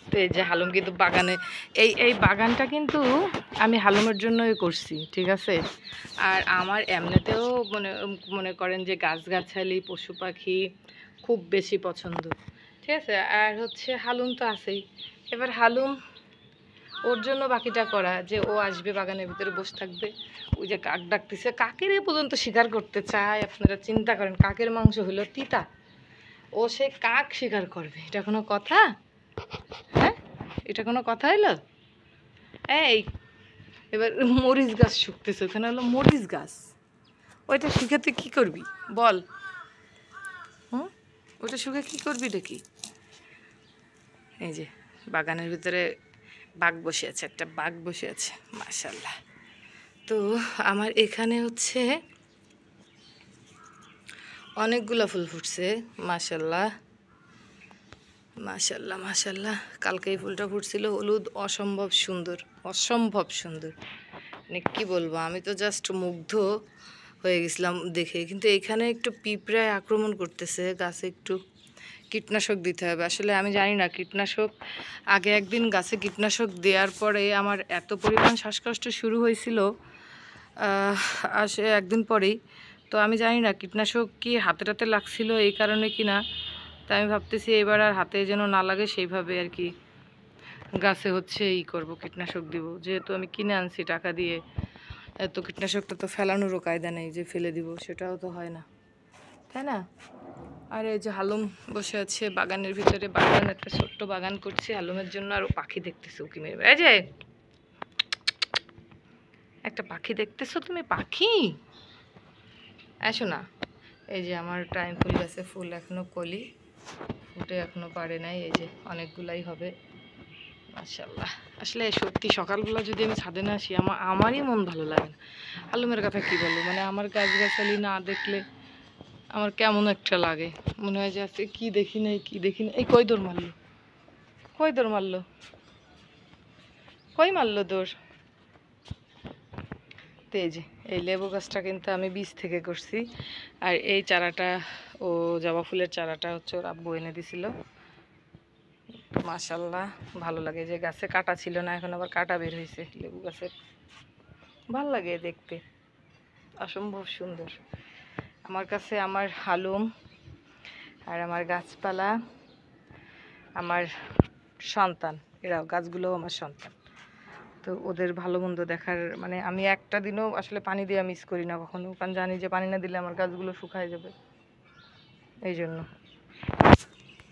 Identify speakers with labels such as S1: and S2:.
S1: তো এই যে হালুম কিন্তু বাগানে, এই বাগানটা কিন্তু আমি হালুমের জন্যই করছি, ঠিক আছে। আর আমার এমনিতেও মনে মনে করেন যে গাছগাছালি পশু পাখি খুব বেশি পছন্দ, ঠিক আছে। আর হচ্ছে হালুম তো আছেই। এবার হালুম ওর জন্য বাকিটা করা, যে ও আসবে বাগানের ভিতরে বসে থাকবে, ওই যে কাক ডাকতেছে, কাকের এ পর্যন্ত শিকার করতে চায়। আপনারা চিন্তা করেন, কাকের মাংস হইল তিতা, ও সে কাক শিকার করবে, এটা কোনো কথা? হ্যাঁ, এটা কোনো কথা হইলো? এই এবার মরিচ গাছ শুকতেছে, ওখানে হলো মরিচ গাছ, ওইটা শুকাতে কি করবি বল? হুম, ওটা শুকে কি করবি দেখি? এই যে বাগানের ভিতরে বাঘ বসে আছে, একটা বাঘ বসে আছে, মাশাল্লাহ। তো আমার এখানে হচ্ছে অনেকগুলা ফুল ফুটছে, মাশাল্লাহ মাশাল্লাহ মাশাল্লাহ। কালকে এই ফুলটা ফুটছিল হলুদ, অসম্ভব সুন্দর, অসম্ভব সুন্দর, মানে কী বলবো, আমি তো জাস্ট মুগ্ধ হয়ে গেছিলাম দেখে। কিন্তু এখানে একটু পিঁপড়ায় আক্রমণ করতেছে গাছে, একটু কীটনাশক দিতে হবে। আসলে আমি জানি না কীটনাশক, আগে একদিন গাছে কীটনাশক দেওয়ার পরে আমার এত পরিমাণ শ্বাসকষ্ট শুরু হয়েছিল আসে একদিন পরেই। তো আমি জানি না কীটনাশক কি হাতে টাতে লাগছিল এই কারণে কি না। তাই আমি ভাবতেছি এবার আর হাতে যেন না লাগে সেইভাবে আর কি গাছে হচ্ছে করব, কীটনাশক দিব। যেহেতু আমি কিনে আনছি টাকা দিয়ে, এত কীটনাশকটা তো ফেলানোরও কায়দা নেই যে ফেলে দিব, সেটাও তো হয় না, তাই না? আর এই যে হালুম বসে আছে বাগানের ভিতরে, বাগান একটা ছোট্ট বাগান করছি হালুমের জন্য। আরও পাখি দেখতেছে উকি মেরে, এই যে একটা পাখি দেখতেছো তুমি, পাখি আসো না। এই যে আমার টাইম ফুল গাছে ফুল এখনো কলি ফুটে এখনো পারে নাই, এই যে অনেকগুলাই হবে মাশাল্লাহ। আসলে সত্যি সকালবেলা যদি আমি ছাদে না আসি আমারই মন ভালো লাগে না। হালুমের কথা কি বলবো, মানে আমার গাছগাছালি না দেখলে আমার কেমন একটা লাগে, মনে হয় যে আজকে কি দেখি নাই কি দেখি না। এই কই দৌড় মারলো, কই দৌড় মারলো, কই মারলো দৌড়? তো এই যে এই লেবু গাছটা কিন্তু আমি বীজ থেকে করছি। আর এই চারাটা, ও জবা ফুলের চারাটা হচ্ছে ওর আব্বু এনে দিছিল, মাশাল্লাহ ভালো লাগে। যে গাছে কাটা ছিল না, এখন আবার কাটা বের হয়েছে লেবু গাছের, ভাল লাগে দেখতে, অসম্ভব সুন্দর। আমার কাছে আমার হালুম আর আমার গাছপালা আমার সন্তান, এরাও গাছগুলোও আমার সন্তান। তো ওদের ভালো মন্দ দেখার, মানে আমি একটা দিনও আসলে পানি দেওয়া মিস করি না কখনো, কারণ জানি যে পানি না দিলে আমার গাছগুলো শুকায় যাবে, এই জন্য।